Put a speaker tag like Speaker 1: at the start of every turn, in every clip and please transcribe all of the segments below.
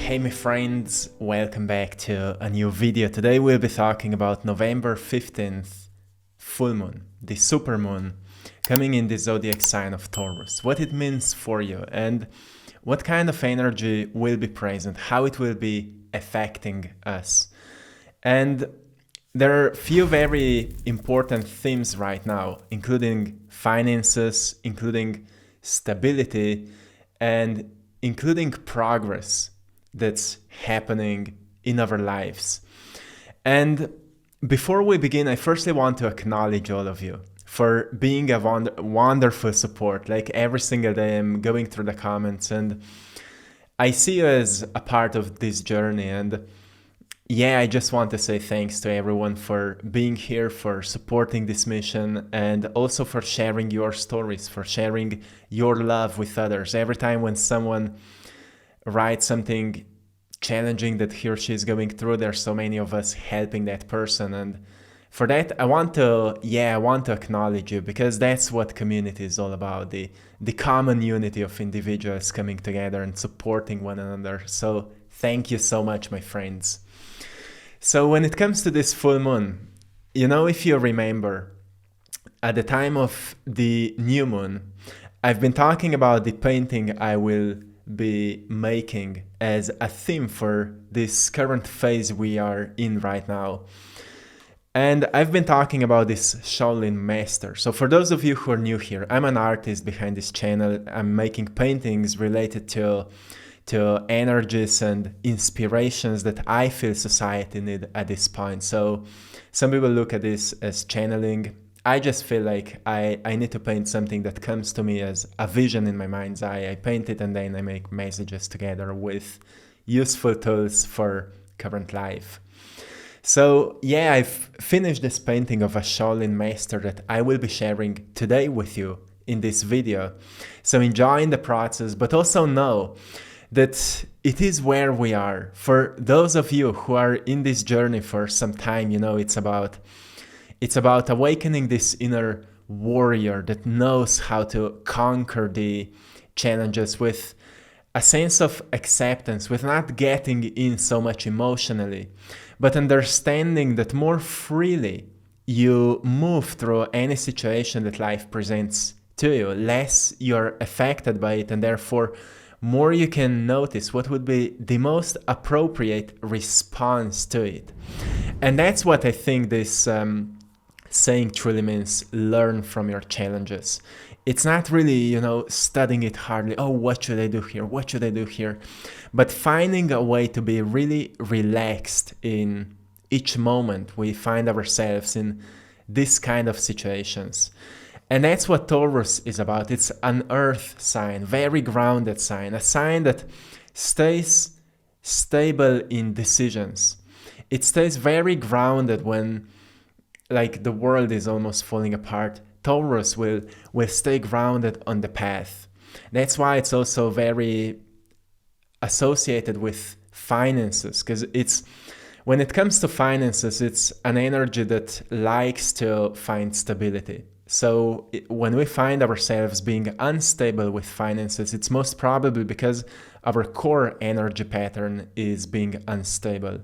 Speaker 1: Hey my friends, welcome back to a new video. Today we'll be talking about November 15th full moon, the supermoon coming in the zodiac sign of Taurus, what it means for you and what kind of energy will be present, how it will be affecting us. And there are a few very important themes right now, including finances, including stability, and including progress that's happening in our lives. And before we begin, I firstly want to acknowledge all of you for being a wonderful support. Like every single day I'm going through the comments and I see you as a part of this journey. And yeah, I just want to say thanks to everyone for being here, for supporting this mission, and also for sharing your stories, for sharing your love with others. Every time when someone write something challenging that he or she is going through, there's so many of us helping that person, and for that I want to acknowledge you, because that's what community is all about, the common unity of individuals coming together and supporting one another. So thank you so much, my friends. So when it comes to this full moon, if you remember, at the time of the new moon, I've been talking about the painting I will be making as a theme for this current phase we are in right now. And I've been talking about this Shaolin master. So for those of you who are new here, I'm an artist behind this channel. I'm making paintings related to energies and inspirations that I feel society need at this point. So some people look at this as channeling. I just feel like I need to paint something that comes to me as a vision in my mind's eye. I paint it and then I make messages together with useful tools for current life. So yeah, I've finished this painting of a Shaolin master that I will be sharing today with you in this video. So enjoy the process, but also know that it is where we are. For those of you who are in this journey for some time, it's about awakening this inner warrior that knows how to conquer the challenges with a sense of acceptance, with not getting in so much emotionally, but understanding that more freely you move through any situation that life presents to you, less you're affected by it, and therefore more you can notice what would be the most appropriate response to it. And that's what I think this saying truly means: learn from your challenges. It's not really, studying it hardly. Oh, what should I do here? What should I do here? But finding a way to be really relaxed in each moment we find ourselves in this kind of situations. And that's what Taurus is about. It's an earth sign, very grounded sign, a sign that stays stable in decisions. It stays very grounded when the world is almost falling apart. Taurus will stay grounded on the path. That's why it's also very associated with finances, because when it comes to finances, it's an energy that likes to find stability. So when we find ourselves being unstable with finances, it's most probably because our core energy pattern is being unstable.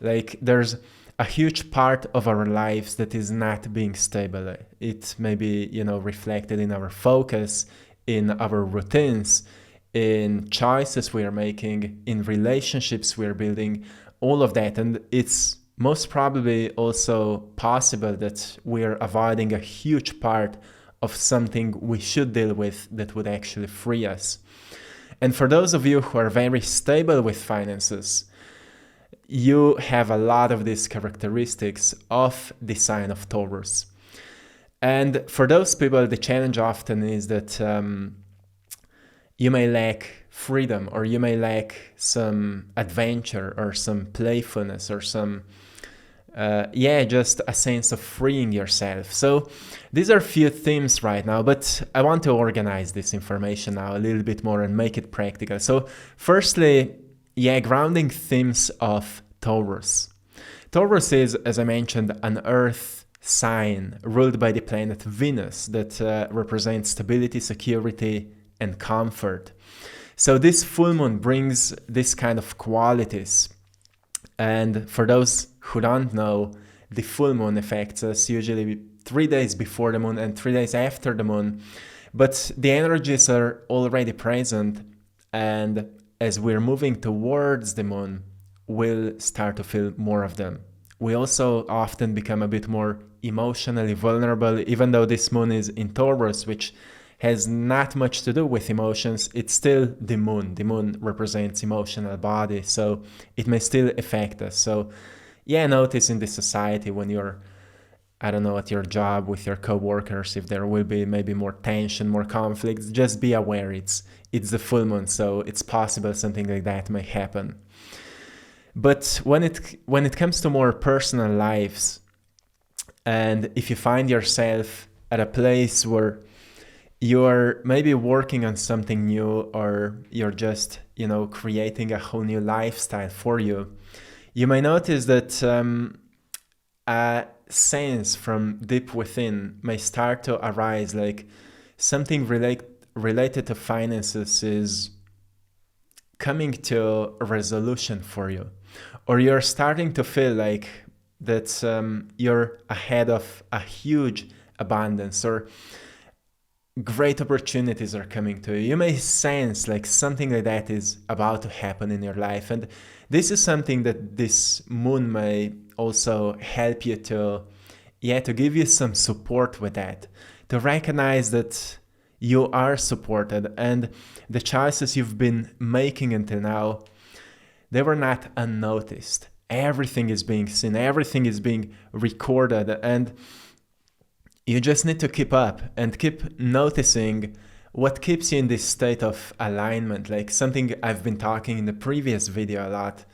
Speaker 1: There's a huge part of our lives that is not being stable. It may be, reflected in our focus, in our routines, in choices we are making, in relationships we're building, all of that. And it's most probably also possible that we're avoiding a huge part of something we should deal with that would actually free us. And for those of you who are very stable with finances, you have a lot of these characteristics of the sign of Taurus. And for those people, the challenge often is that you may lack freedom, or you may lack some adventure or some playfulness or some just a sense of freeing yourself. So these are few themes right now, but I want to organize this information now a little bit more and make it practical. So firstly, grounding themes of Taurus. Taurus is, as I mentioned, an earth sign ruled by the planet Venus that represents stability, security, and comfort. So this full moon brings this kind of qualities. And for those who don't know, the full moon affects us usually 3 days before the moon and 3 days after the moon. But the energies are already present, and as we're moving towards the moon, we'll start to feel more of them. We also often become a bit more emotionally vulnerable, even though this moon is in Taurus, which has not much to do with emotions. It's still the moon. The moon represents emotional body, so it may still affect us. So yeah, notice in this society when you're, I don't know, at your job with your co-workers, if there will be maybe more tension, more conflicts, just be aware it's the full moon, so it's possible something like that may happen. But when it comes to more personal lives, and if you find yourself at a place where you're maybe working on something new, or you're just, creating a whole new lifestyle for you, you may notice that a sense from deep within may start to arise, like something related to finances is coming to a resolution for you, or you're starting to feel like that you're ahead of a huge abundance, or great opportunities are coming to you. You may sense like something like that is about to happen in your life, and this is something that this moon may also help you to give you some support with that, to recognize that you are supported, and the choices you've been making until now, they were not unnoticed. Everything is being seen, everything is being recorded, and you just need to keep up and keep noticing what keeps you in this state of alignment. Like something I've been talking in the previous video a lot,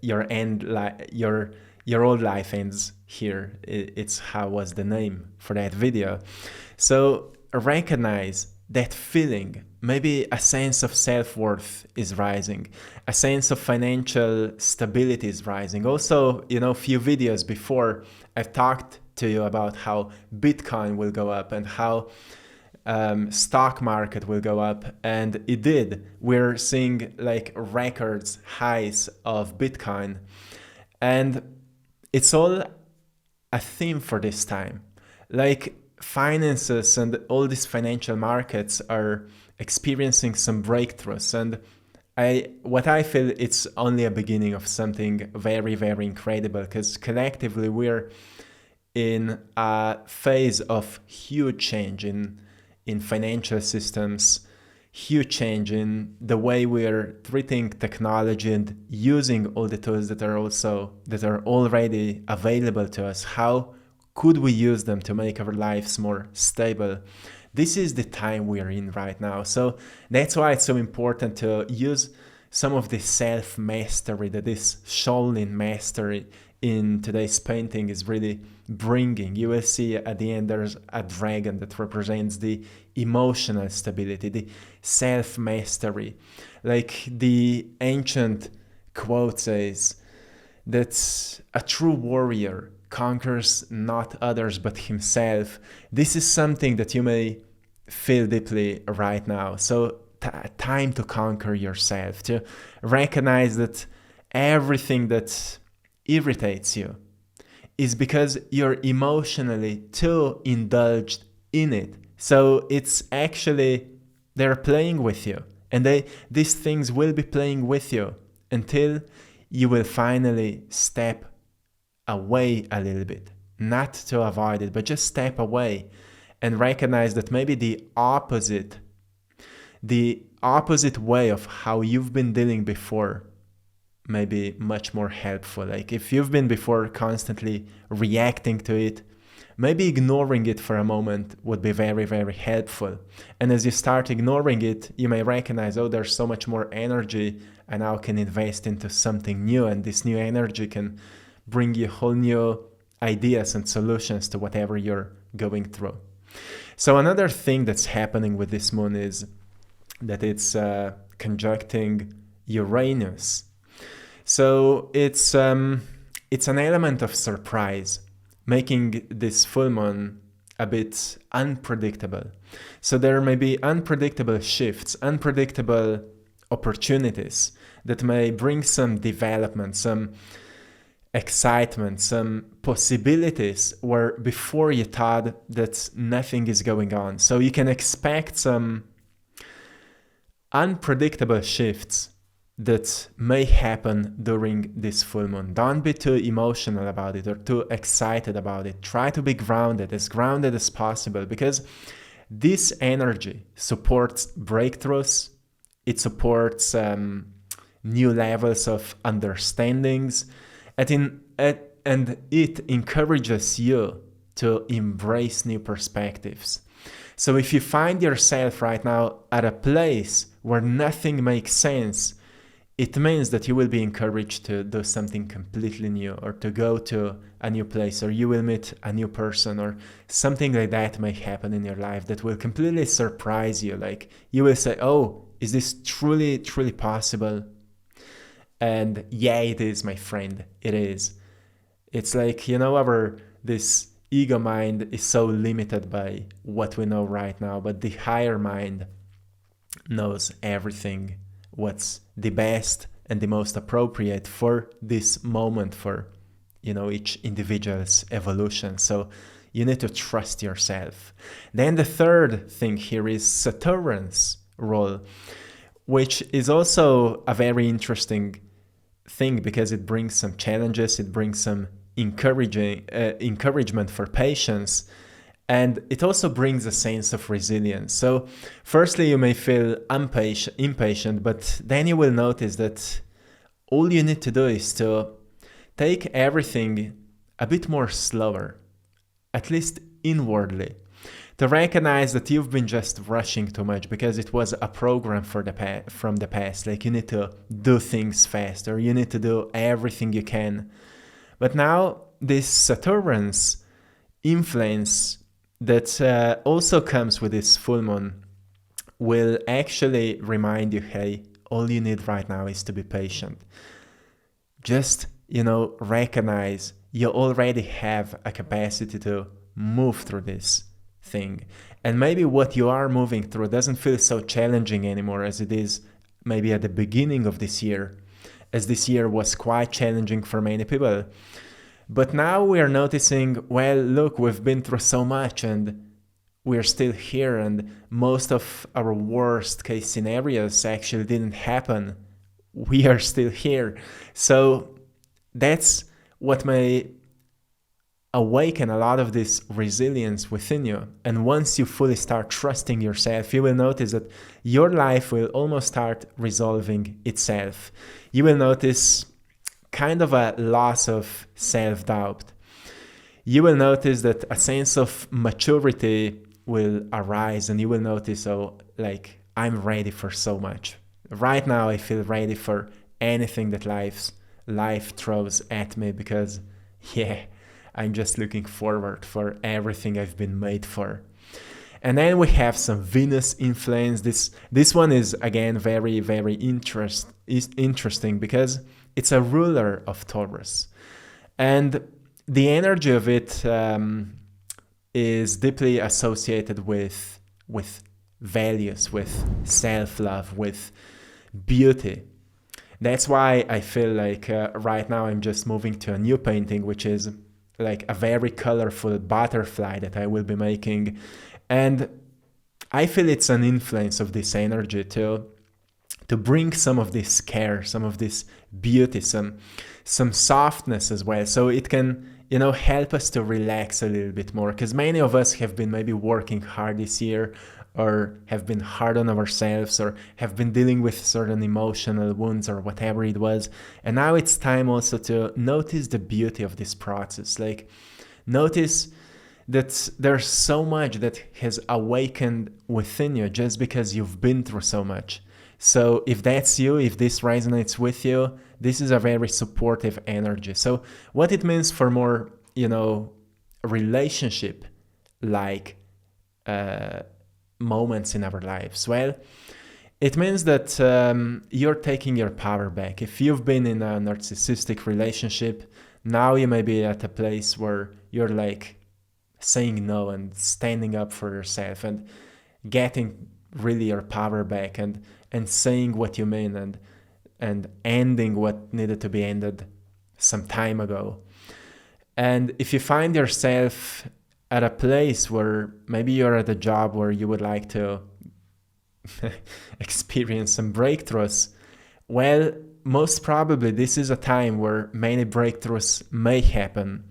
Speaker 1: your old life ends here. It's how was the name for that video. So recognize that feeling. Maybe a sense of self-worth is rising, a sense of financial stability is rising. Also, a few videos before, I've talked to you about how Bitcoin will go up and how stock market will go up, and it did. We're seeing like records highs of Bitcoin, and it's all a theme for this time. Like finances and all these financial markets are experiencing some breakthroughs, and what I feel it's only a beginning of something very, very incredible, because collectively we're in a phase of huge change in financial systems, huge change in the way we're treating technology and using all the tools that are already available to us. How could we use them to make our lives more stable? This is the time we're in right now. So that's why it's so important to use some of the self-mastery that this Shaolin mastery in today's painting is really bringing. You will see at the end there's a dragon that represents the emotional stability, the self-mastery. Like the ancient quote says, that a true warrior conquers not others but himself. This is something that you may feel deeply right now. So time to conquer yourself, to recognize that everything that irritates you is because you're emotionally too indulged in it. So it's actually, they're playing with you, and these things will be playing with you until you will finally step away a little bit, not to avoid it, but just step away and recognize that maybe the opposite way of how you've been dealing before may be much more helpful. Like if you've been before constantly reacting to it, maybe ignoring it for a moment would be very, very helpful. And as you start ignoring it, you may recognize, oh, there's so much more energy I now can invest into something new, and this new energy can bring you whole new ideas and solutions to whatever you're going through. So another thing that's happening with this moon is that it's conjuncting Uranus. So it's an element of surprise, making this full moon a bit unpredictable. So there may be unpredictable shifts, unpredictable opportunities that may bring some development, some excitement, some possibilities where before you thought that nothing is going on. So you can expect some unpredictable shifts that may happen during this full moon. Don't be too emotional about it or too excited about it. Try to be grounded as possible, because this energy supports breakthroughs. It supports new levels of understandings, and it encourages you to embrace new perspectives. So if you find yourself right now at a place where nothing makes sense, it means that you will be encouraged to do something completely new, or to go to a new place, or you will meet a new person, or something like that may happen in your life that will completely surprise you. Like you will say, oh, is this truly possible? And yeah, it is, my friend, it is. It's like, this ego mind is so limited by what we know right now, but the higher mind knows everything, what's the best and the most appropriate for this moment, for each individual's evolution. So you need to trust yourself. Then the third thing here is Saturn's role, which is also a very interesting thing, because it brings some challenges, it brings some encouragement for patience, and it also brings a sense of resilience. So firstly, you may feel impatient, but then you will notice that all you need to do is to take everything a bit more slower, at least inwardly, to recognize that you've been just rushing too much because it was a program from the past. Like you need to do things faster, you need to do everything you can. But now this Saturn's influence that also comes with this full moon will actually remind you, hey, all you need right now is to be patient. Just, recognize you already have a capacity to move through this thing. And maybe what you are moving through doesn't feel so challenging anymore as it is maybe at the beginning of this year, as this year was quite challenging for many people. But now we are noticing, well, look, we've been through so much and we're still here, and most of our worst case scenarios actually didn't happen. We are still here. So that's what may awaken a lot of this resilience within you. And once you fully start trusting yourself, you will notice that your life will almost start resolving itself. You will notice kind of a loss of self-doubt. You will notice that a sense of maturity will arise, and you will notice, I'm ready for so much. Right now I feel ready for anything that life throws at me, because I'm just looking forward for everything I've been made for. And then we have some Venus influence. This one is again very, very interesting because it's a ruler of Taurus. And the energy of it is deeply associated with values, with self-love, with beauty. That's why I feel like right now I'm just moving to a new painting, which is like a very colorful butterfly that I will be making. And I feel it's an influence of this energy to bring some of this care, some of this beauty, some softness as well. So it can, help us to relax a little bit more, because many of us have been maybe working hard this year, or have been hard on ourselves, or have been dealing with certain emotional wounds or whatever it was. And now it's time also to notice the beauty of this process. Like, notice that there's so much that has awakened within you just because you've been through so much. So if that's you, if this resonates with you, this is a very supportive energy. So what it means for more, relationship like moments in our lives? Well, it means that you're taking your power back. If you've been in a narcissistic relationship, now you may be at a place where you're like saying no and standing up for yourself and getting really your power back and saying what you mean and ending what needed to be ended some time ago. And if you find yourself at a place where maybe you're at a job where you would like to experience some breakthroughs, well, most probably this is a time where many breakthroughs may happen.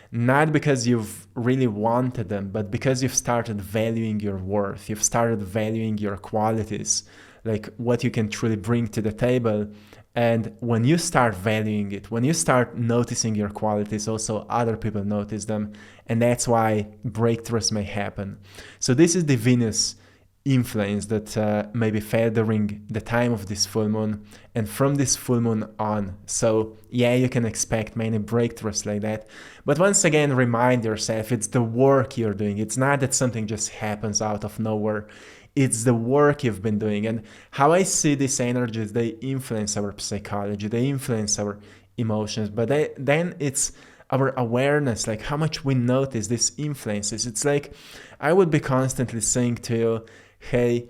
Speaker 1: Not because you've really wanted them, but because you've started valuing your worth. You've started valuing your qualities, like what you can truly bring to the table. And when you start valuing it, when you start noticing your qualities, also other people notice them. And that's why breakthroughs may happen. So this is the Venus influence that may be felt during the time of this full moon and from this full moon on. So yeah, you can expect many breakthroughs like that. But once again, remind yourself, it's the work you're doing. It's not that something just happens out of nowhere. It's the work you've been doing. And how I see these energies, they influence our psychology, they influence our emotions, but then it's our awareness, like how much we notice these influences. It's like I would be constantly saying to you, hey,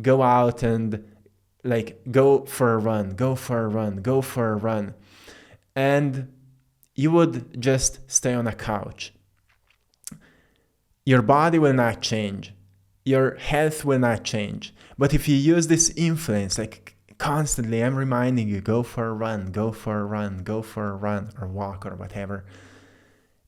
Speaker 1: go out and like go for a run, go for a run, go for a run. And you would just stay on a couch. Your body will not change. Your health will not change. But if you use this influence, like constantly, I'm reminding you, go for a run, go for a run, go for a run, or walk or whatever.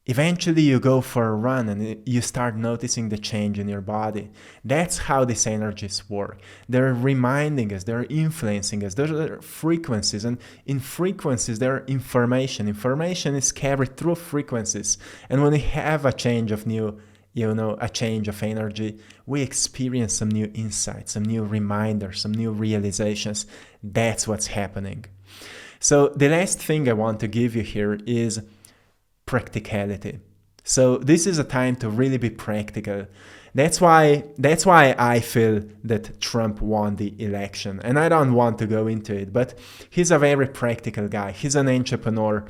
Speaker 1: Eventually you go for a run and you start noticing the change in your body. That's how these energies work. They're reminding us, they're influencing us. There are frequencies, and in frequencies there are information. Information is carried through frequencies. And when we have a change of a change of energy, we experience some new insights, some new reminders, some new realizations. That's what's happening. So the last thing I want to give you here is practicality. So this is a time to really be practical. That's why I feel that Trump won the election. And I don't want to go into it, but he's a very practical guy. He's an entrepreneur.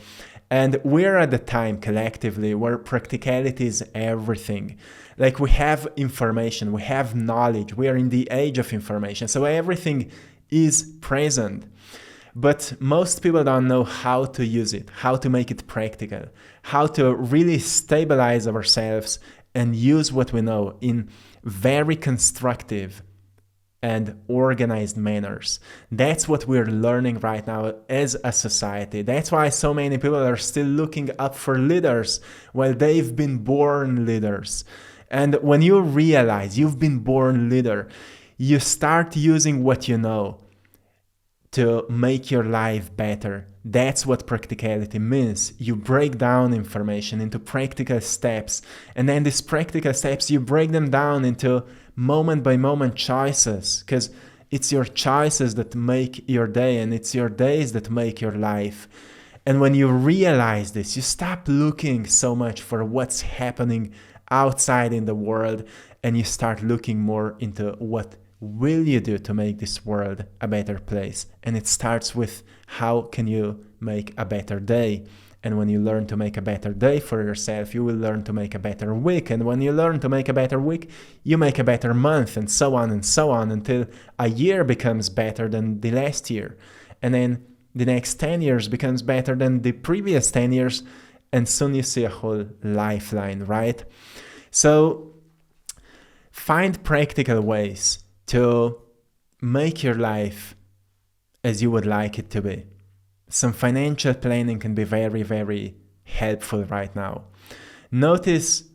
Speaker 1: And we're at the time collectively where practicality is everything. Like we have information, we have knowledge, we are in the age of information. So everything is present. But most people don't know how to use it, how to make it practical, how to really stabilize ourselves and use what we know in very constructive and organized manners. That's what we're learning right now as a society. That's why so many people are still looking up for leaders while they've been born leaders. And when you realize you've been born leader, you start using what you know to make your life better. That's what practicality means. You break down information into practical steps, and then these practical steps, you break them down into moment by moment choices, because it's your choices that make your day, and it's your days that make your life. And when you realize this, you stop looking so much for what's happening outside in the world, and you start looking more into what will you do to make this world a better place. And it starts with how can you make a better day. And when you learn to make a better day for yourself, you will learn to make a better week. And when you learn to make a better week, you make a better month, and so on until a year becomes better than the last year. And then the next 10 years becomes better than the previous 10 years. And soon you see a whole lifeline, right? So find practical ways to make your life as you would like it to be. Some financial planning can be very, very helpful right now. Notice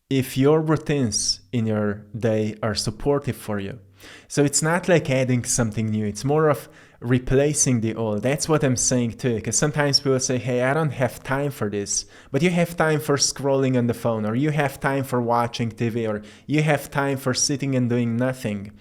Speaker 1: if your routines in your day are supportive for you. So it's not like adding something new, it's more of replacing the old. That's what I'm saying too, because sometimes people say, hey, I don't have time for this, but you have time for scrolling on the phone, or you have time for watching TV, or you have time for sitting and doing nothing.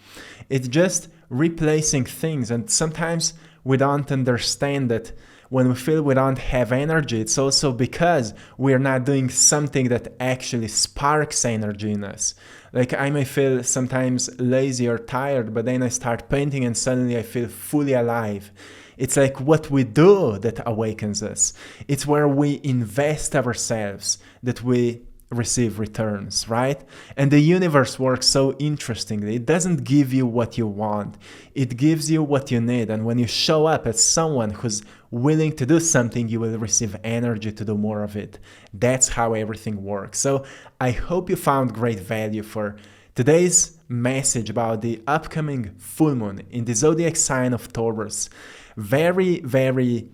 Speaker 1: It's just replacing things. And sometimes we don't understand that when we feel we don't have energy, it's also because we're not doing something that actually sparks energy in us. Like I may feel sometimes lazy or tired, but then I start painting and suddenly I feel fully alive. It's like what we do that awakens us. It's where we invest ourselves that we receive returns, right? And the universe works so interestingly. It doesn't give you what you want, it gives you what you need. And when you show up as someone who's willing to do something, you will receive energy to do more of it. That's how everything works. So I hope you found great value for today's message about the upcoming full moon in the zodiac sign of Taurus. Very, very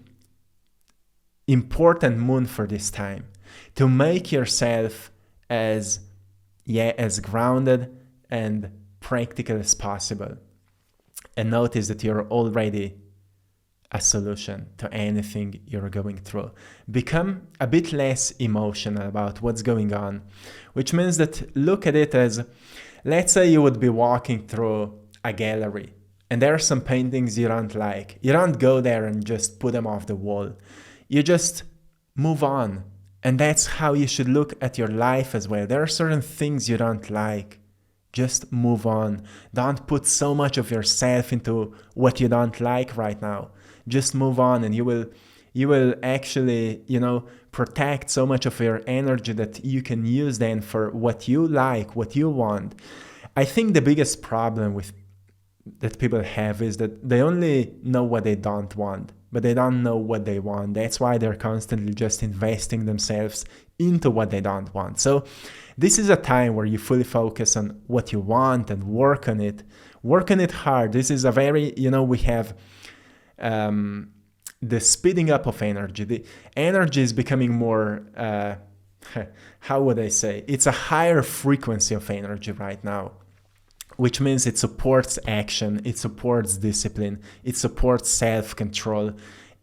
Speaker 1: important moon for this time, to make yourself as grounded and practical as possible. And notice that you're already a solution to anything you're going through. Become a bit less emotional about what's going on, which means that look at it as, let's say you would be walking through a gallery and there are some paintings you don't like. You don't go there and just put them off the wall. You just move on. And that's how you should look at your life as well. There are certain things you don't like. Just move on. Don't put so much of yourself into what you don't like right now. Just move on, and you will actually, protect so much of your energy that you can use then for what you like, what you want. I think the biggest problem that people have is that they only know what they don't want, but they don't know what they want. That's why they're constantly just investing themselves into what they don't want. So this is a time where you fully focus on what you want and work on it. Work on it hard. This is a very, we have the speeding up of energy. The energy is becoming more, how would I say? It's a higher frequency of energy right now, which means it supports action, it supports discipline, it supports self-control,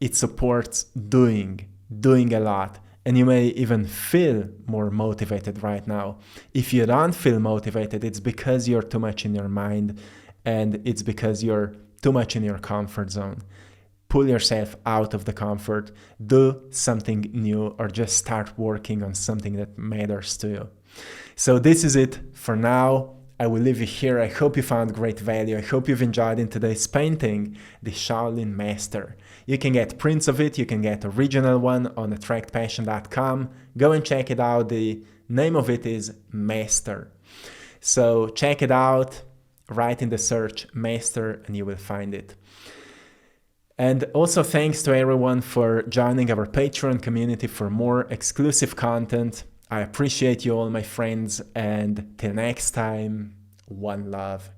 Speaker 1: it supports doing a lot. And you may even feel more motivated right now. If you don't feel motivated, it's because you're too much in your mind, and it's because you're too much in your comfort zone. Pull yourself out of the comfort, do something new, or just start working on something that matters to you. So this is it for now. I will leave you here. I hope you found great value. I hope you've enjoyed in today's painting, the Shaolin Master. You can get prints of it. You can get original one on AttractPassion.com. Go and check it out. The name of it is Master. So check it out. Write in the search Master and you will find it. And also thanks to everyone for joining our Patreon community for more exclusive content. I appreciate you all, my friends, and till next time, one love.